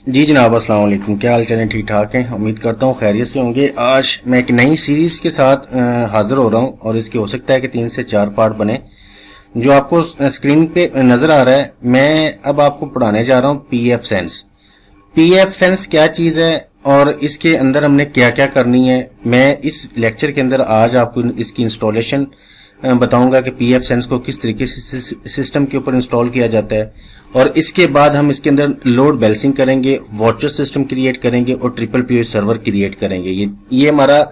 जी जनाब, अस्सलाम वालेकुम। क्या हाल चाल है? ठीक ठाक हैं, उम्मीद करता हूँ खैरियत से होंगे। आज मैं एक नई सीरीज़ के साथ हाज़िर हो रहा हूँ और इसके हो सकता है कि 3 से 4 पार्ट बने। जो आपको स्क्रीन पे नज़र आ रहा है, मैं अब आपको पढ़ाने जा रहा हूँ पीएफ सेंस। पीएफ सेंस क्या चीज़ है और इसके अंदर हमने क्या क्या करनी है, मैं इस लेक्चर के अंदर आज आपको इसकी इंस्टॉलेशन बताऊंगा कि पीएफ सेंस को किस तरीके से सिस्टम के ऊपर इंस्टॉल किया जाता है। और इसके बाद हम इसके अंदर लोड बैलेंसिंग करेंगे, वॉचर सिस्टम क्रिएट करेंगे और ट्रिपल पीओ सर्वर क्रिएट करेंगे। ये हमारा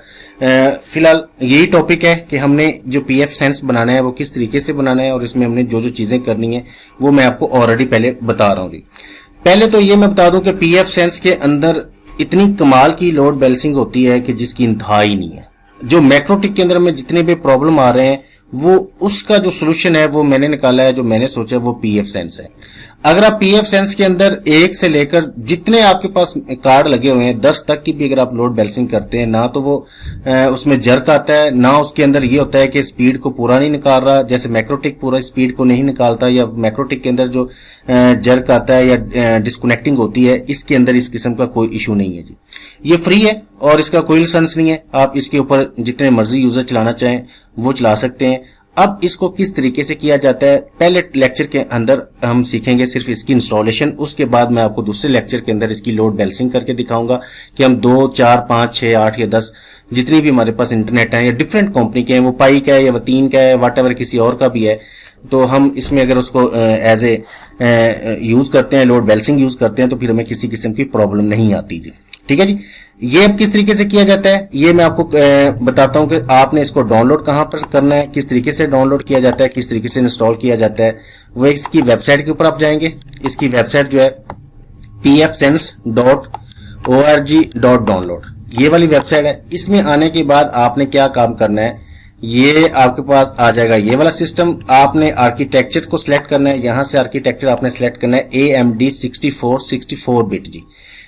फिलहाल यही टॉपिक है कि हमने जो पीएफ सेंस बनाना है वो किस तरीके से बनाना है और इसमें हमने जो जो चीज़ें करनी है वो मैं आपको ऑलरेडी पहले बता रहा हूँ जी। पहले तो ये मैं बता दूं कि पीएफ सेंस के अंदर इतनी कमाल की लोड बैलेंसिंग होती है कि जिसकी इंतहा ही नहीं है। जो मैक्रोटिक के अंदर में जितने भी प्रॉब्लम आ रहे हैं वो उसका जो सोल्यूशन है वो मैंने निकाला है, जो मैंने सोचा वो पीएफ सेंस है। अगर आप पीएफ सेंस के अंदर 1 से लेकर जितने आपके पास कार्ड लगे हुए हैं 10 तक की भी अगर आप लोड बैलेंसिंग करते हैं ना तो वो उसमें जर्क आता है, ना उसके अंदर ये होता है कि स्पीड को पूरा नहीं निकाल रहा, जैसे मैक्रोटिक पूरा स्पीड को नहीं निकालता, या मैक्रोटिक के अंदर जो जर्क आता है या डिस्कनेक्टिंग होती है, इसके अंदर इस किस्म का कोई इशू नहीं है जी। ये फ्री है और इसका कोई लाइसेंस नहीं है, आप इसके ऊपर जितने मर्जी यूजर चलाना चाहें वो चला सकते हैं। अब इसको किस तरीके से किया जाता है पहले लेक्चर के अंदर हम सीखेंगे सिर्फ इसकी इंस्टॉलेशन, उसके बाद मैं आपको दूसरे लेक्चर के अंदर इसकी लोड बैलेंसिंग करके दिखाऊंगा कि हम 2, 4, 5, 6, 8 या 10 जितनी भी हमारे पास इंटरनेट है या डिफरेंट कंपनी के हैं, वो पाई का है या वो 3 का है, वाट किसी और का भी है, तो हम इसमें अगर उसको एज ए यूज करते हैं, लोड बैलेंसिंग यूज करते हैं, तो फिर हमें किसी किस्म की प्रॉब्लम नहीं आती जी। ठीक है जी। ये अब किस तरीके से किया जाता है ये मैं आपको बताता हूं कि आपने इसको डाउनलोड कहां पर करना है, किस तरीके से डाउनलोड किया जाता है, किस तरीके से इंस्टॉल किया जाता है। वो इसकी वेबसाइट के ऊपर आप जाएंगे। इसकी वेबसाइट जो है pfsense.org.download, ये वाली वेबसाइट है। इसमें आने के बाद आपने क्या काम करना है, ये आपके पास आ जाएगा ये वाला सिस्टम। आपने आर्किटेक्चर को सिलेक्ट करना है, यहां से आर्किटेक्चर आपने सिलेक्ट करना है AMD 64 बिट जी,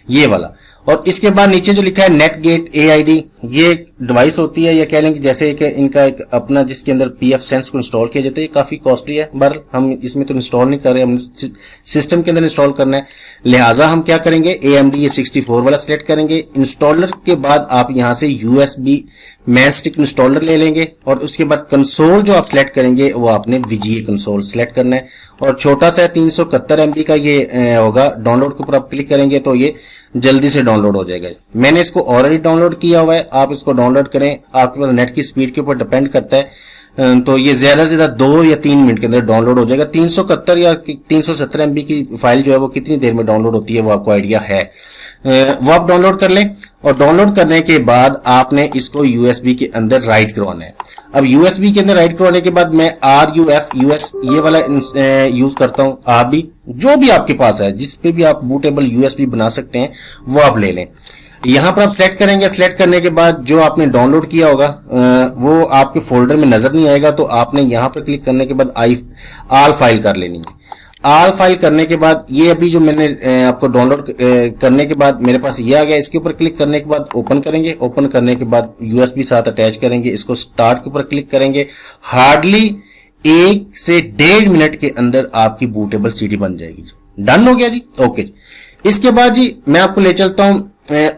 ये वाला। और इसके बाद नीचे जो लिखा है नेटगेट AID, ये डिवाइस होती है, या कह लें कि जैसे कि इनका एक अपना जिसके अंदर पीएफ सेंस को इंस्टॉल किया जाता है। ये काफी कॉस्टली है, बहरहाल हम इसमें तो इंस्टॉल नहीं कर रहे, हम सिस्टम के अंदर इंस्टॉल करना है, लिहाजा हम क्या करेंगे AMD ये 64 वाला सिलेक्ट करेंगे। इंस्टॉलर के बाद आप यहां से USB मैन स्टिक इंस्टॉलर ले लेंगे और उसके बाद कंसोल जो आप सिलेक्ट करेंगे वो आपने VGA कंसोल सिलेक्ट करना है और छोटा सा 371 MB का ये होगा। डाउनलोड के ऊपर आप क्लिक करेंगे तो ये जल्दी से डाउनलोड हो जाएगा। मैंने इसको ऑलरेडी डाउनलोड किया हुआ है, आप इसको डाउनलोड करें, आपके पास नेट की स्पीड के ऊपर डिपेंड करता है, तो ये ज्यादा से ज्यादा 2 या 3 मिनट के अंदर डाउनलोड हो जाएगा। 371 या 370 MB की फाइल जो है वो कितनी देर में डाउनलोड होती है वो आपको आइडिया है, वो आप डाउनलोड कर लें। और डाउनलोड करने के बाद आपने इसको USB के अंदर राइट करवाना है। अब USB के अंदर राइट करवाने के बाद मैं RUF ये वाला यूज करता हूं। आप भी जो भी आपके पास है, जिस पे भी आप बूटेबल USB बना सकते हैं वो आप ले लें। यहां पर आप सिलेक्ट करेंगे। सिलेक्ट करने के बाद जो आपने डाउनलोड किया होगा वो आपके फोल्डर में नजर नहीं आएगा, तो आपने यहां पर क्लिक करने के बाद ऑल फाइल कर लेनी है। ऑल फाइल करने के बाद ये अभी जो मैंने आपको डाउनलोड करने के बाद मेरे पास ये आ गया। इसके ऊपर क्लिक करने के बाद ओपन करेंगे। ओपन करने के बाद USB साथ अटैच करेंगे। इसको स्टार्ट के ऊपर क्लिक करेंगे। हार्डली 1 से 1.5 मिनट के अंदर आपकी बूटेबल CD बन जाएगी। डन हो गया जी, ओके जी। इसके बाद जी मैं आपको ले चलता हूं।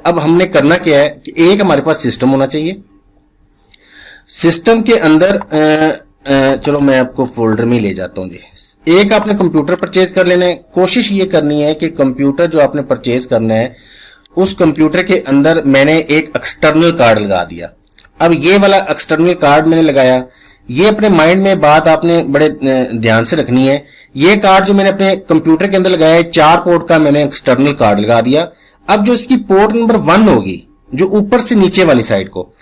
अब हमने करना क्या है कि एक हमारे पास सिस्टम होना चाहिए। सिस्टम के अंदर चलो मैं आपको फोल्डर में ले जाता हूं जी। एक आपने कंप्यूटर परचेज कर लेना है। कोशिश ये करनी है कि कंप्यूटर जो आपने परचेज करना है उस कंप्यूटर के अंदर मैंने एक एक्सटर्नल कार्ड लगा दिया। अब ये वाला एक्सटर्नल कार्ड मैंने लगाया, ये अपने माइंड में बात आपने बड़े ध्यान से रखनी है। ये कार्ड जो मैंने अपने कंप्यूटर के अंदर लगाया है, 4 पोर्ट का मैंने एक्सटर्नल कार्ड लगा दिया। अब जो इसकी पोर्ट नंबर 1 होगी, जो ऊपर से नीचे वाली साइड को,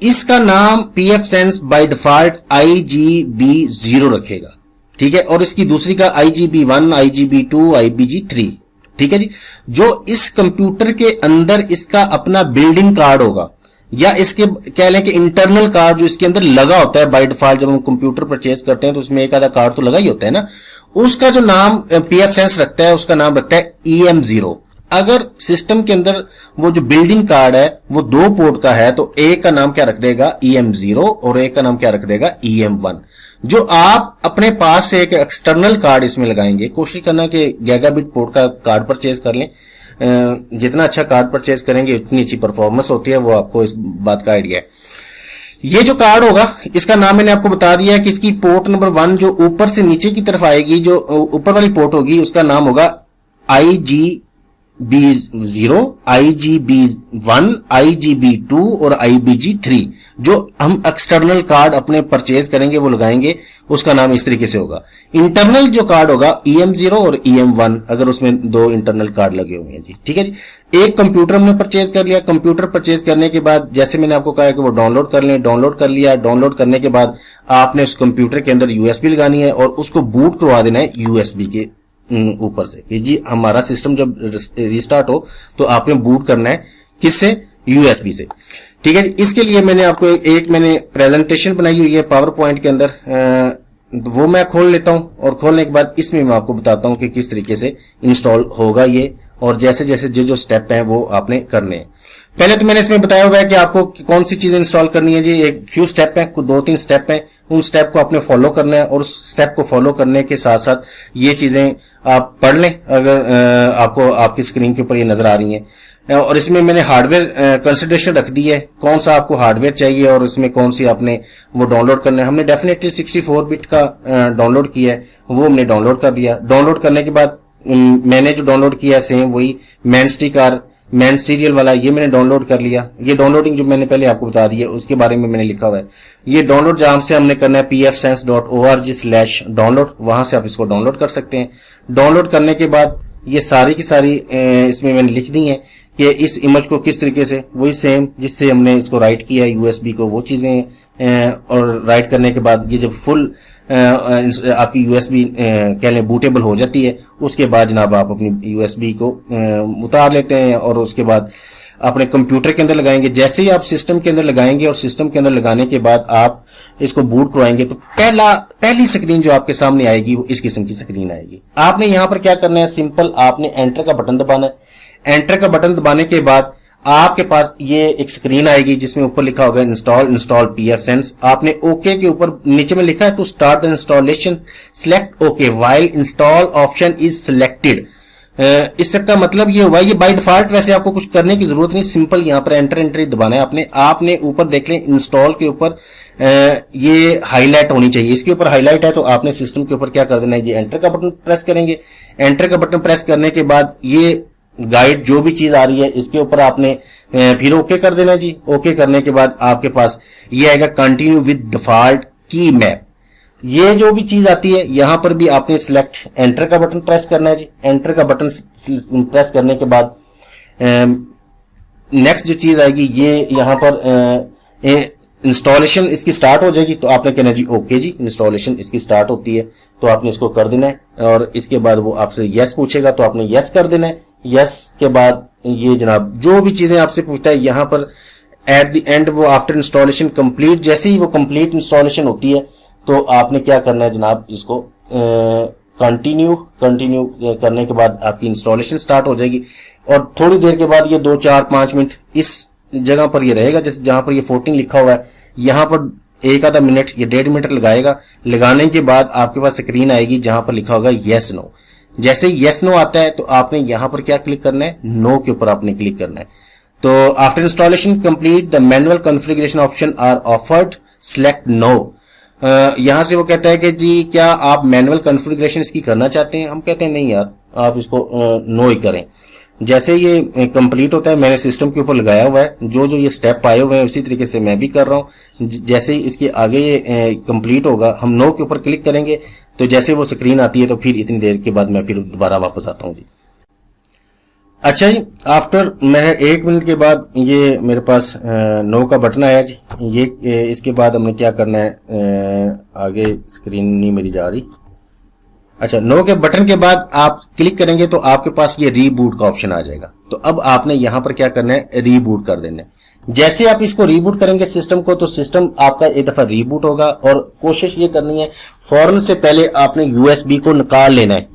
इसका नाम PF sense by default IGB0 रखेगा, ठीक है। और इसकी दूसरी का IGB1, IGB2, IBG3, ठीक है जी। जो इस कंप्यूटर के अंदर इसका अपना बिल्डिंग कार्ड होगा, या इसके कह लें कि इंटरनल कार्ड जो इसके अंदर लगा होता है बाय डिफॉल्ट, जब हम कंप्यूटर परचेज करते हैं तो उसमें एक आधा कार्ड तो लगा ही होता है ना, उसका जो नाम पीएफ सेंस रखता है उसका नाम रखता है EM0। अगर सिस्टम के अंदर वो जो बिल्डिंग कार्ड है वो 2 पोर्ट का है तो एक का नाम क्या रख देगा EM0 और एक का नाम क्या रख देगा EM1। जो आप अपने पास से एक एक्सटर्नल कार्ड इसमें लगाएंगे, कोशिश करना कि गीगाबिट पोर्ट का कार्ड परचेज कर लें। जितना अच्छा कार्ड परचेज करेंगे उतनी अच्छी परफॉर्मेंस होती है, वो आपको इस बात का आइडिया है। ये जो कार्ड होगा इसका नाम मैंने आपको बता दिया है कि इसकी पोर्ट नंबर 1 जो ऊपर से नीचे की तरफ आएगी, जो ऊपर वाली पोर्ट होगी उसका नाम होगा IGB0, IGB1, IGB2 और IBG3। जो हम एक्सटर्नल कार्ड अपने परचेज करेंगे वो लगाएंगे, उसका नाम इस तरीके से होगा। इंटरनल जो कार्ड होगा EM0 और EM1, अगर उसमें 2 इंटरनल कार्ड लगे हुए हैं जी, ठीक है जी। एक कंप्यूटर हमने परचेज कर लिया। कंप्यूटर परचेज करने के बाद जैसे मैंने आपको कहा है कि वो डाउनलोड कर लें, डाउनलोड कर लिया। डाउनलोड करने के बाद आपने उस कंप्यूटर के अंदर USB लगानी है और उसको बूट करवा देना है USB के ऊपर से कि जी हमारा सिस्टम जब रिस्टार्ट हो तो आपने बूट करना है किससे, USB से, ठीक है। इसके लिए मैंने आपको एक मैंने प्रेजेंटेशन बनाई हुई है पावर पॉइंट के अंदर, वो मैं खोल लेता हूं और खोलने के बाद इसमें मैं आपको बताता हूं कि किस तरीके से इंस्टॉल होगा ये, और जैसे जैसे जो जो स्टेप हैं वो आपने करने हैं। पहले तो मैंने इसमें बताया हुआ है कि आपको कौन सी चीज इंस्टॉल करनी है जी। एक फ्यू स्टेप हैं, 2-3 स्टेप हैं, उन स्टेप को आपने फॉलो करना है और उस स्टेप को फॉलो करने के साथ साथ ये चीजें आप पढ़ लें अगर आपको आपकी स्क्रीन के ऊपर ये नजर आ रही हैं। और इसमें मैंने हार्डवेयर कंसिडरेशन रख दी है, कौन सा आपको हार्डवेयर चाहिए और इसमें कौन सी आपने वो डाउनलोड करना है। हमने डेफिनेटली 64 बिट का डाउनलोड किया है, वो हमने डाउनलोड कर दिया। डाउनलोड करने के बाद मैंने जो डाउनलोड किया है सेम वही मैन सीरियल वाला, ये मैंने डाउनलोड कर लिया। ये डाउनलोडिंग जो मैंने पहले आपको बता दी है उसके बारे में मैंने लिखा हुआ है। ये डाउनलोड जहां से हमने करना है pfsense.org/download, वहां से आप इसको डाउनलोड कर सकते हैं। डाउनलोड करने के बाद ये सारी की सारी इसमें मैंने लिख दी है कि इस इमेज को किस तरीके से, वही सेम जिससे हमने इसको राइट किया है USB को, वो चीजें, और राइट करने के बाद ये जब फुल आपकी USB कह लें बूटेबल हो जाती है, उसके बाद जनाब आप अपनी USB को उतार लेते हैं और उसके बाद अपने कंप्यूटर के अंदर लगाएंगे। जैसे ही आप सिस्टम के अंदर लगाएंगे और सिस्टम के अंदर लगाने के बाद आप इसको बूट करवाएंगे तो पहली स्क्रीन जो आपके सामने आएगी वो इस किस्म की स्क्रीन आएगी। आपने यहां पर क्या करना है, सिंपल आपने एंटर का बटन दबाना है। एंटर का बटन दबाने के बाद आपके पास ये एक स्क्रीन आएगी जिसमें ऊपर लिखा होगा इंस्टॉल pfSense। आपने ओके के ऊपर नीचे में लिखा है to start the installation select okay while install option is selected. इसका मतलब ये हुआ, ये बाय डिफॉल्ट वैसे आपको कुछ करने की जरूरत नहीं, सिंपल यहाँ पर एंटर दबाना है आपने ऊपर देख लें इंस्टॉल के ऊपर ये हाईलाइट होनी चाहिए, इसके ऊपर हाईलाइट है तो आपने सिस्टम के ऊपर क्या कर देना है, ये एंटर का बटन प्रेस करेंगे। एंटर का बटन प्रेस करने के बाद ये गाइड जो भी चीज आ रही है इसके ऊपर आपने फिर ओके कर देना जी। ओके करने के बाद आपके पास ये आएगा कंटिन्यू विद डिफॉल्ट की मैप। ये जो भी चीज आती है यहां पर भी आपने सिलेक्ट एंटर का बटन प्रेस करना है जी। एंटर का बटन प्रेस करने के बाद नेक्स्ट जो चीज आएगी ये यहां पर इंस्टॉलेशन इसकी स्टार्ट हो जाएगी, तो आपने कहना जी ओके जी, इंस्टॉलेशन इसकी स्टार्ट होती है तो आपने इसको कर देना है। और इसके बाद वो आपसे यस पूछेगा तो आपने यस कर देना है। यस के बाद ये जनाब जो भी चीजें आपसे पूछता है यहां पर एट द एंड वो आफ्टर इंस्टॉलेशन कंप्लीट, जैसे ही वो कंप्लीट इंस्टॉलेशन होती है तो आपने क्या करना है जनाब, इसको कंटिन्यू करने के बाद आपकी इंस्टॉलेशन स्टार्ट हो जाएगी। और थोड़ी देर के बाद ये 2, 4, 5 मिनट इस जगह पर ये रहेगा, जैसे जहां पर ये 14 लिखा हुआ है यहां पर 1 मिनट या 1.5 मिनट लगाएगा। लगाने के बाद आपके पास स्क्रीन आएगी जहां पर लिखा होगा यस नो। जैसे यस नो आता है तो आपने यहां पर क्या क्लिक करना है, नो के ऊपर आपने क्लिक करना है। तो after installation complete the manual configuration option are offered, select no. यहां से वो कहता है कि जी क्या आप मैनुअल कॉन्फ़िगरेशन इसकी करना चाहते हैं। हम कहते हैं नहीं यार, आप इसको नो ही करें। जैसे ये कंप्लीट होता है, मैंने सिस्टम के ऊपर लगाया हुआ है, जो जो ये स्टेप आए हुए हैं उसी तरीके से मैं भी कर रहा हूं। जैसे ही इसके आगे ये कंप्लीट होगा हम नो के ऊपर क्लिक करेंगे तो जैसे वो स्क्रीन आती है तो फिर इतनी देर के बाद मैं फिर दोबारा वापस आता हूं जी। अच्छा जी, आफ्टर मैंने 1 मिनट के बाद ये मेरे पास नो का बटन आया जी। ये इसके बाद हमने क्या करना है, आगे स्क्रीन नहीं मेरी जा रही। अच्छा, नो के बटन के बाद आप क्लिक करेंगे तो आपके पास ये रीबूट का ऑप्शन आ जाएगा। तो अब आपने यहां पर क्या करना है, रीबूट कर देना है। जैसे आप इसको रीबूट करेंगे सिस्टम को तो सिस्टम आपका एक दफा रीबूट होगा। और कोशिश ये करनी है फौरन से पहले आपने USB को निकाल लेना है।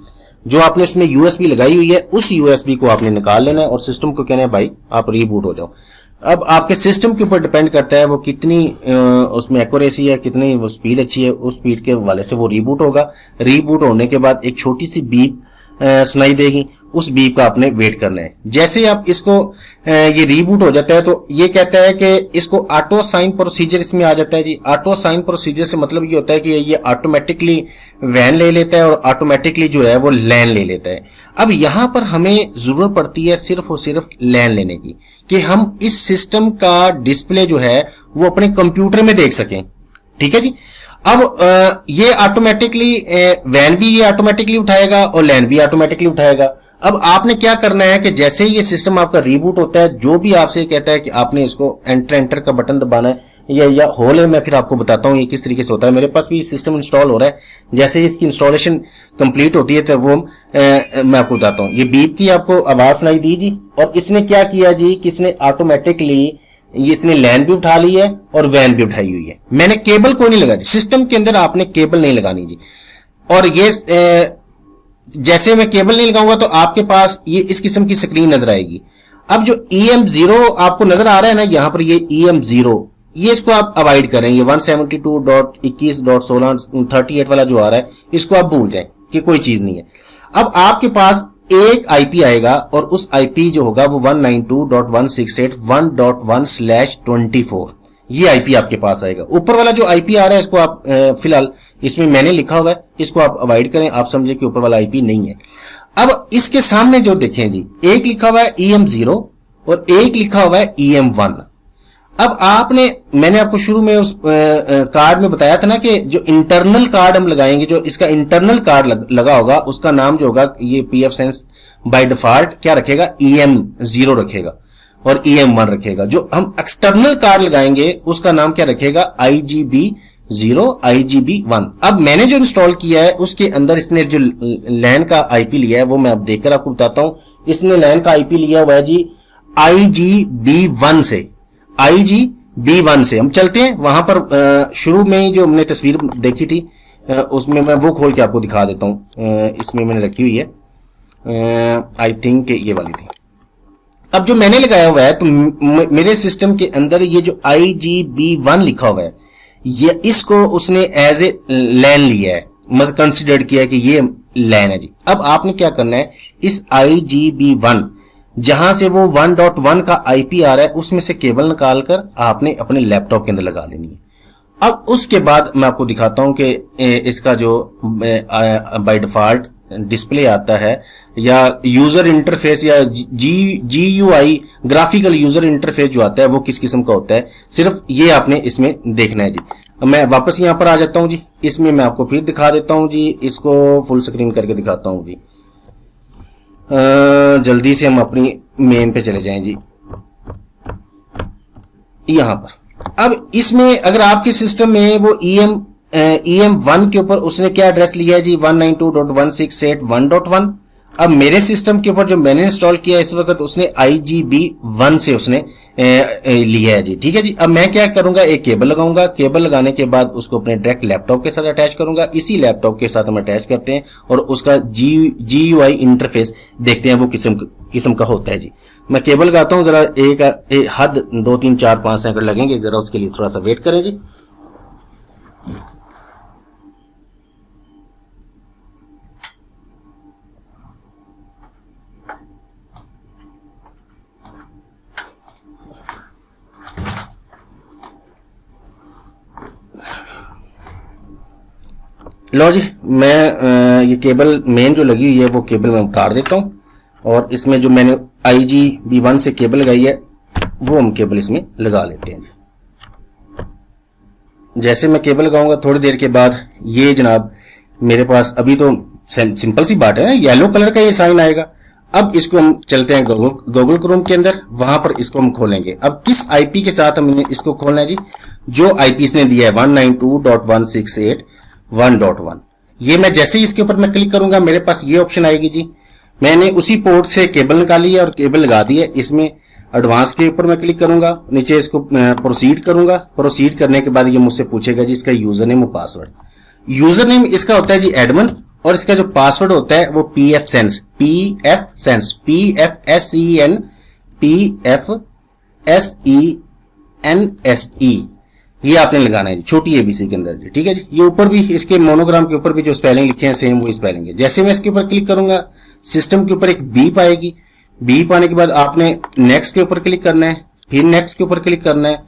जो आपने इसमें USB लगाई हुई है उस USB को आपने निकाल लेना है और सिस्टम को कहना है भाई आप रीबूट हो जाओ। अब आपके सिस्टम के ऊपर डिपेंड करता है वो कितनी उसमें एक्यूरेसी है, कितनी वो स्पीड अच्छी है, उस स्पीड के हवाले से वो रीबूट होगा। रीबूट होने के बाद एक छोटी सी बीप सुनाई देगी, उस बीप का आपने वेट करना है। जैसे ही आप इसको ये रीबूट हो जाता है तो ये कहता है कि इसको ऑटो साइन प्रोसीजर इसमें आ जाता है जी। ऑटो साइन प्रोसीजर से मतलब ये होता है कि ये ऑटोमेटिकली वैन ले लेता है और ऑटोमेटिकली जो है वो लैन ले लेता है। अब यहां पर हमें जरूरत पड़ती है सिर्फ और सिर्फ लैन लेने की, कि हम इस सिस्टम का डिस्प्ले जो है वो अपने कंप्यूटर में देख सकें। ठीक है जी। अब ये ऑटोमेटिकली वैन भी ये ऑटोमेटिकली उठाएगा और लैन भी ऑटोमेटिकली उठाएगा। अब आपने क्या करना है कि जैसे ही ये सिस्टम आपका रीबूट होता है, जो भी आपसे कहता है कि आपने इसको एंटर का बटन दबाना है या होल है, मैं फिर आपको बताता हूँ ये किस तरीके से होता है। मेरे पास भी सिस्टम इंस्टॉल हो रहा है, जैसे ही इसकी इंस्टॉलेशन कंप्लीट होती है तो वो मैं आपको बताता हूँ। ये बीप की आपको आवाज सुनाई दी जी, और इसने क्या किया जी, किसने ऑटोमेटिकली इसने लैन भी उठा ली है और वैन भी उठाई हुई है। मैंने केबल को नहीं लगानी, सिस्टम के अंदर आपने केबल नहीं लगानी जी। और ये जैसे मैं केबल नहीं लगाऊंगा तो आपके पास ये इस किस्म की स्क्रीन नजर आएगी। अब जो EM0 आपको नजर आ रहा है ना यहाँ पर, ये EM0, ये इसको आप अवॉइड करें। ये 172.21.16.38 वाला जो आ रहा है, इसको आप भूल जाएं कि कोई चीज नहीं है। अब आपके पास एक आईपी आएगा और उस आईपी जो होगा वो 192.168.1.1/24, ये आईपी आपके पास आएगा। ऊपर वाला जो आईपी आ रहा है इसको आप फिलहाल इसमें मैंने लिखा हुआ है, इसको आप अवॉइड करें। आप समझे कि ऊपर वाला आईपी नहीं है। अब इसके सामने जो देखें जी, एक लिखा हुआ है EM0 और एक लिखा हुआ है EM1। अब मैंने आपको शुरू में उस कार्ड में बताया था ना कि जो इंटरनल कार्ड हम लगाएंगे, जो इसका इंटरनल कार्ड लगा होगा उसका नाम जो होगा ये PF सेंस बाय डिफॉल्ट क्या रखेगा, EM0 रखेगा और EM1 रखेगा। जो हम एक्सटर्नल कार्ड लगाएंगे उसका नाम क्या रखेगा, IGB0 IGB1। अब मैंने जो इंस्टॉल किया है उसके अंदर इसने जो लैन का आईपी लिया है वो मैं अब देखकर आपको बताता हूं। इसने लैन का आईपी लिया हुआ है जी IGB1 से, IGB1 से। हम चलते हैं वहां पर, शुरू में ही जो हमने तस्वीर देखी थी उसमें मैं वो खोल के आपको दिखा देता हूं। इसमें मैंने रखी हुई है, आई थिंक ये वाली थी। अब जो मैंने लगाया हुआ है तो मेरे सिस्टम के अंदर ये जो IGB1 लिखा हुआ है, ये इसको उसने एज ए लैन लिया है, मतलब कंसिडर किया है कि ये लैन है जी। अब आपने क्या करना है, इस IGB1 जहां से वो 1.1 का आईपी आ रहा है उसमें से केबल निकालकर आपने अपने लैपटॉप के अंदर लगा लेनी है। अब उसके बाद मैं आपको दिखाता हूं कि इसका जो बाय डिफॉल्ट डिस्प्ले आता है या यूजर इंटरफेस या GUI ग्राफिकल यूजर इंटरफेस जो आता है वो किस किस्म का होता है, सिर्फ ये आपने इसमें देखना है जी। मैं वापस यहां पर आ जाता हूं जी, इसमें मैं आपको फिर दिखा देता हूं जी, इसको फुल स्क्रीन करके दिखाता हूं जी। जल्दी से हम अपनी मेन पे चले जाएं जी। यहां पर अब इसमें अगर आपके सिस्टम में वो EM1 के ऊपर उसने क्या एड्रेस लिया है जी, 192.168.1.1। अब मेरे सिस्टम के ऊपर जो मैंने इंस्टॉल किया इस वक्त उसने IGB1 से उसने लिया है जी। ठीक है जी। अब मैं क्या करूंगा, एक केबल लगाऊंगा, केबल लगाने के बाद उसको अपने डायरेक्ट लैपटॉप के साथ अटैच करूंगा। इसी लैपटॉप के साथ हम अटैच करते हैं और उसका GUI इंटरफेस देखते हैं वो किस्म का होता है जी। मैं केबल लगाता हूं, जरा एक हद 2 3 4 5 सेकंड लगेंगे, जरा उसके लिए थोड़ा सा वेट करें जी। लो जी, मैं ये केबल मेन जो लगी हुई है वो केबल मैं उतार देता हूं और इसमें जो मैंने IGB1 से केबल लगाई है वो हम केबल इसमें लगा लेते हैं जी। जैसे मैं केबल लगाऊंगा थोड़ी देर के बाद ये जनाब मेरे पास, अभी तो सिंपल सी बात है, येलो कलर का ये साइन आएगा। अब इसको हम चलते हैं गूगल क्रोम के अंदर, वहां पर इसको हम खोलेंगे। अब किस आईपी के साथ हमने इसको खोलना है जी, जो आईपी इसने दिया है 192.168.1.1। ये मैं जैसे ही इसके ऊपर मैं क्लिक करूंगा मेरे पास ये ऑप्शन आएगी जी। मैंने उसी पोर्ट से केबल निकाली है और केबल लगा दी है। इसमें एडवांस के ऊपर मैं क्लिक करूंगा, नीचे इसको प्रोसीड करूंगा। प्रोसीड करने के बाद ये मुझसे पूछेगा जी इसका यूजर नेम और पासवर्ड। यूजर नेम इसका होता है जी एडमिन और इसका जो पासवर्ड होता है वो PF सेंस PFSENSE ये आपने लगाना है छोटी ABC के अंदर जी। ठीक है जी। ये ऊपर भी इसके मोनोग्राम के ऊपर भी जो स्पेलिंग लिखे हैं सेम वही स्पेलिंग है। जैसे मैं इसके ऊपर क्लिक करूंगा सिस्टम के ऊपर एक बीप आएगी, बीप आने के बाद आपने नेक्स्ट के ऊपर क्लिक करना है, फिर नेक्स्ट के ऊपर क्लिक करना है,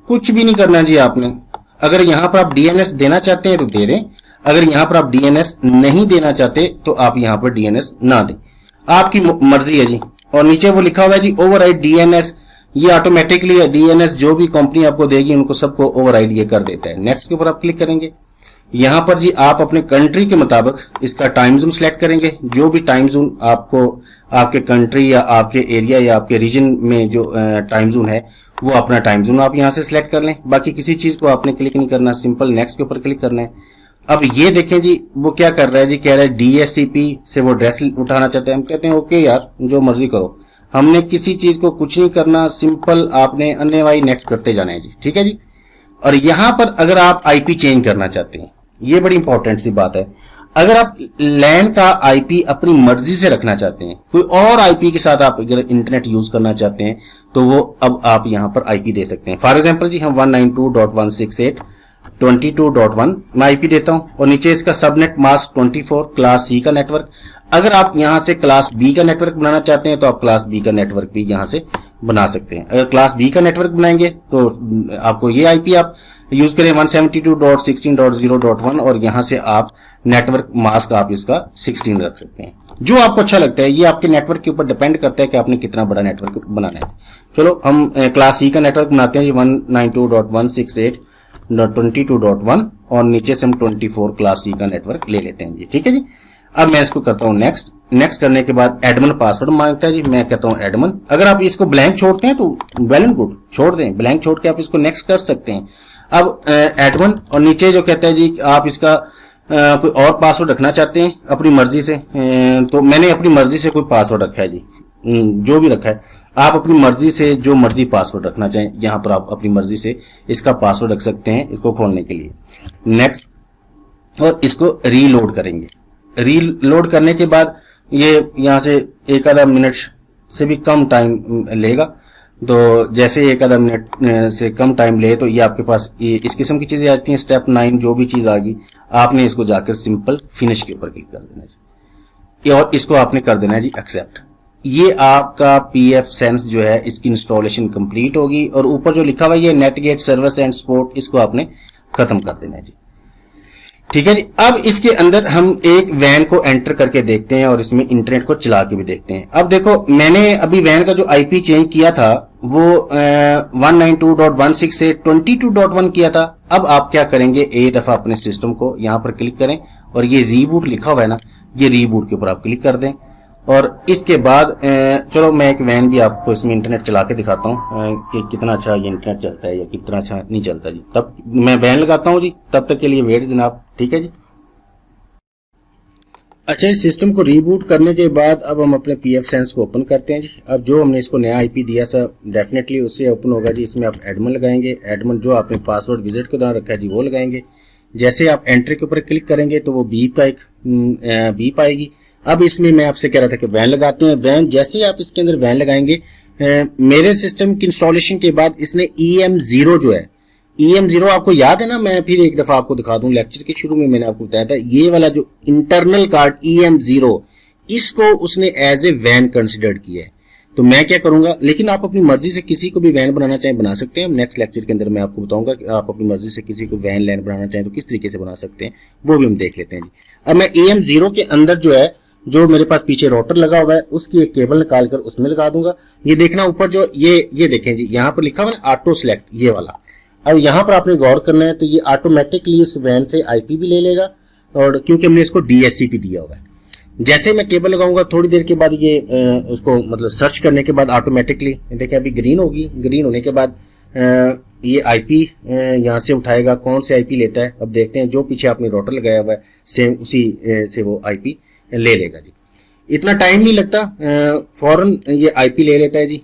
कुछ भी नहीं करना जी आपने। अगर यहां पर आप डीएनएस देना चाहते हैं तो दे दें, अगर यहां पर आप डीएनएस नहीं देना चाहते तो आप यहां पर डीएनएस ना दें, आपकी मर्जी है जी। और नीचे वो लिखा हुआ है जी ओवरराइड डीएनएस, ये ऑटोमेटिकली डीएनएस जो भी कंपनी आपको देगी उनको सबको ओवरराइड ये कर देता है। नेक्स्ट के ऊपर आप क्लिक करेंगे, यहां पर जी आप अपने कंट्री के मुताबिक इसका टाइम जोन सिलेक्ट करेंगे, जो भी टाइम जोन आपको आपके कंट्री या आपके एरिया या आपके रीजन में जो टाइम जोन है वो अपना टाइम जोन आप यहां से सिलेक्ट कर लें। बाकी किसी चीज को आपने क्लिक नहीं करना, सिंपल नेक्स्ट के ऊपर क्लिक करना है। अब ये देखें जी वो क्या कर रहा है जी, कह रहा है डीएससीपी से वो ड्रेस उठाना चाहते हैं। हम कहते हैं ओके यार जो मर्जी करो, हमने किसी चीज को कुछ नहीं करना, सिंपल आपने अन्य वाई नेक्स्ट करते जाना है जी, ठीक है जी। और यहां पर अगर आप आईपी चेंज करना चाहते हैं, ये बड़ी इंपॉर्टेंट सी बात है, अगर आप लैन का आईपी अपनी मर्जी से रखना चाहते हैं, कोई और आईपी के साथ आप अगर इंटरनेट यूज करना चाहते हैं तो वो अब आप यहां पर आईपी दे सकते हैं। फॉर एग्जांपल जी हम 192.168.22.1 मैं आईपी देता हूं और नीचे इसका सबनेट मास्क 24 क्लास सी का नेटवर्क। अगर आप यहां से क्लास बी का नेटवर्क बनाना चाहते हैं तो आप क्लास बी का नेटवर्क भी यहां से बना सकते हैं। अगर क्लास बी का नेटवर्क बनाएंगे तो आपको ये आईपी आप यूज करें 172.16.0.1 और यहां से आप नेटवर्क मास्क आप इसका 16 रख सकते हैं, जो आपको अच्छा लगता है। ये आपके नेटवर्क के ऊपर डिपेंड करता है कि आपने कितना बड़ा नेटवर्क बनाना है। चलो हम क्लास सी का नेटवर्क बनाते हैं 192.168.22.1 और नीचे से हम 24 क्लास सी का नेटवर्क ले लेते हैं जी, ठीक है जी। अब मैं इसको करता हूं नेक्स्ट। नेक्स्ट करने के बाद एडमिन पासवर्ड मांगता है जी, मैं कहता हूं एडमिन। अगर आप इसको ब्लैंक छोड़ते हैं तो वेल एंड गुड, छोड़ दें, ब्लैंक छोड़ के आप इसको नेक्स्ट कर सकते हैं। अब एडमिन और नीचे जो कहता है जी आप इसका कोई और पासवर्ड रखना चाहते हैं अपनी मर्जी से, तो मैंने अपनी मर्जी से कोई पासवर्ड रखा है जी, जो भी रखा है। आप अपनी मर्जी से जो मर्जी पासवर्ड रखना चाहें यहां पर आप अपनी मर्जी से इसका पासवर्ड रख सकते हैं इसको खोलने के लिए। नेक्स्ट, और इसको रीलोड करेंगे। रीलोड करने के बाद ये यहां से एक आधा मिनट से भी कम टाइम लेगा, तो जैसे एक आधा मिनट से कम टाइम ले तो ये आपके पास ये इस किस्म की चीजें आती हैं। स्टेप 9 जो भी चीज आ गई आपने इसको जाकर सिंपल फिनिश के ऊपर क्लिक कर देना जी, और इसको आपने कर देना है जी एक्सेप्ट। ये आपका पीएफ सेंस जो है इसकी इंस्टॉलेशन कंप्लीट होगी और ऊपर जो लिखा हुआ है ये नेटगेट सर्विस एंड सपोर्ट, इसको आपने खत्म कर देना है जी, ठीक है जी। अब इसके अंदर हम एक वैन को एंटर करके देखते हैं और इसमें इंटरनेट को चला के भी देखते हैं। अब देखो मैंने अभी वैन का जो आईपी चेंज किया था वो 192.168.22.1 किया था। अब आप क्या करेंगे, एक दफा अपने सिस्टम को यहां पर क्लिक करें और ये रीबूट लिखा हुआ है ना, ये रीबूट के ऊपर आप क्लिक कर दें। और इसके बाद चलो मैं एक वैन भी आपको इसमें इंटरनेट चला के दिखाता हूँ कि कितना अच्छा ये इंटरनेट चलता है या कितना अच्छा नहीं चलता जी। तब मैं वैन लगाता हूँ जी, तब तक के लिए वेट जनाब, ठीक है जी। अच्छा, इस सिस्टम को रीबूट करने के बाद अब हम अपने पीएफ सेंस को ओपन करते हैं जी। अब जो हमने इसको नया आईपी दिया सर डेफिनेटली उससे ओपन होगा जी। इसमें आप एडमिन लगाएंगे, एडमिन जो आपने पासवर्ड विजिट के दौरान रखा है जी वो लगाएंगे। जैसे आप एंट्री के ऊपर क्लिक करेंगे तो वो बीप आएगी। अब इसमें मैं आपसे कह रहा था कि वैन लगाते हैं। वैन जैसे ही आप इसके अंदर वैन लगाएंगे, मेरे सिस्टम की इंस्टॉलेशन के बाद इसने EM0 जो है, EM0 आपको याद है ना, मैं फिर एक दफा आपको दिखा दूं, लेक्चर के शुरू में मैंने आपको बताया था ये वाला जो इंटरनल कार्ड EM0 इसको उसने एज ए वैन कंसिडर्ड किया है। तो मैं क्या करूंगा, लेकिन आप अपनी मर्जी से किसी को भी वैन बनाना चाहें बना सकते हैं। नेक्स्ट लेक्चर के अंदर मैं आपको बताऊंगा कि आप अपनी मर्जी से किसी को वैन लैन बनाना चाहें तो किस तरीके से बना सकते हैं, वो भी हम देख लेते हैं जी। अब मैं EM0 के अंदर जो है, जो मेरे पास पीछे रोटर लगा हुआ है उसकी एक केबल निकाल कर उसमें लगा दूंगा। ये देखना ऊपर जो ये देखें जी, यहाँ पर लिखा हुआ है ऑटो सेलेक्ट, ये वाला। अब यहाँ पर आपने गौर करना है तो ये ऑटोमेटिकली उस वैन से आईपी भी ले लेगा, और क्योंकि हमने इसको डीएससीपी दिया हुआ है। जैसे मैं केबल लगाऊंगा थोड़ी देर के बाद ये उसको मतलब सर्च करने के बाद ऑटोमेटिकली देखें अभी ग्रीन होगी। ग्रीन होने के बाद ये आईपी यहाँ से उठाएगा, कौन से आईपी लेता है। अब देखते हैं, जो पीछे आपने रोटर लगाया हुआ है सेम उसी से वो आईपी ले लेगा जी। इतना टाइम नहीं लगता, फौरन ये आईपी ले लेता है जी।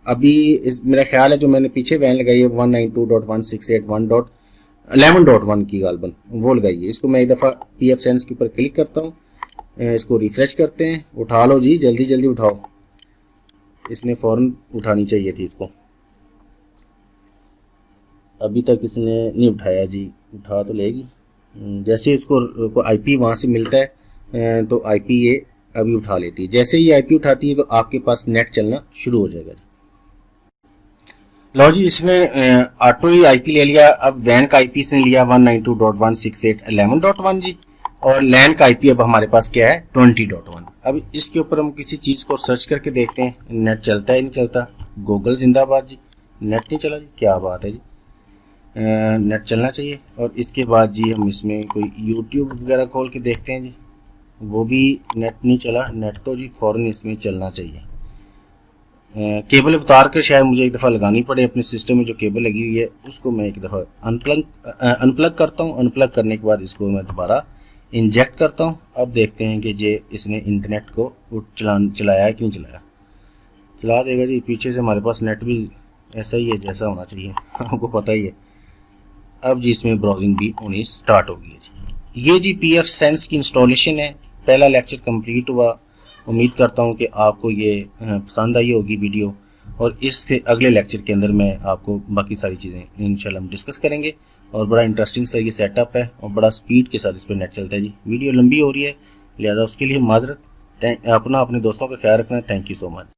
अभी मेरा ख्याल है जो मैंने पीछे वैन लगाई है 192.168.1.11.1 की गालबन वो लगाई है। इसको मैं एक दफा पीएफ सेंस के ऊपर क्लिक करता हूँ, इसको रिफ्रेश करते हैं। उठा लो जी, जल्दी जल्दी उठाओ, इसने फौरन उठानी चाहिए थी इसको, अभी तक इसने नहीं उठाया जी। उठा तो लेगी, जैसे इसको आईपी वहां से मिलता है तो आईपी ये अभी उठा लेती है। जैसे ही आईपी उठाती है तो आपके पास नेट चलना शुरू हो जाएगा। लो जी, इसने ऑटो ही आईपी ले लिया। अब वैन का आईपी इसने लिया 192.168.11.1 जी, और लैन का आईपी अब हमारे पास क्या है 20.1। अब इसके ऊपर हम किसी चीज़ को सर्च करके देखते हैं नेट चलता है नहीं चलता। गूगल जिंदाबाद जी, नेट नहीं चला जी, क्या बात है जी, नेट चलना चाहिए। और इसके बाद जी हम इसमें कोई यूट्यूब वगैरह खोल के देखते हैं जी, वो भी नेट नहीं चला। नेट तो जी फ़ौरन इसमें चलना चाहिए। केबल उतार कर शायद मुझे एक दफ़ा लगानी पड़े। अपने सिस्टम में जो केबल लगी हुई है उसको मैं एक दफ़ा अनप्लग करता हूँ। अनप्लग करने के बाद इसको मैं दोबारा इंजेक्ट करता हूँ। अब देखते हैं कि ये इसने इंटरनेट को चलाया है कि नहीं चलाया। चला देगा जी। पीछे से हमारे पास नेट भी ऐसा ही है जैसा होना चाहिए, आपको पता ही है। अब जी इसमें ब्राउजिंग भी होनी स्टार्ट हो गई है जी। ये जी पीएफ सेंस की इंस्टॉलेशन है। पहला लेक्चर कंप्लीट हुआ। उम्मीद करता हूँ कि आपको ये पसंद आई होगी वीडियो, और इसके अगले लेक्चर के अंदर मैं आपको बाकी सारी चीज़ें इंशाल्लाह हम डिस्कस करेंगे। और बड़ा इंटरेस्टिंग सा ये सेटअप है और बड़ा स्पीड के साथ इस पर नेट चलता है जी। वीडियो लंबी हो रही है लिहाजा उसके लिए माजरत। अपना अपने दोस्तों का ख्याल रखना। Thank you so much.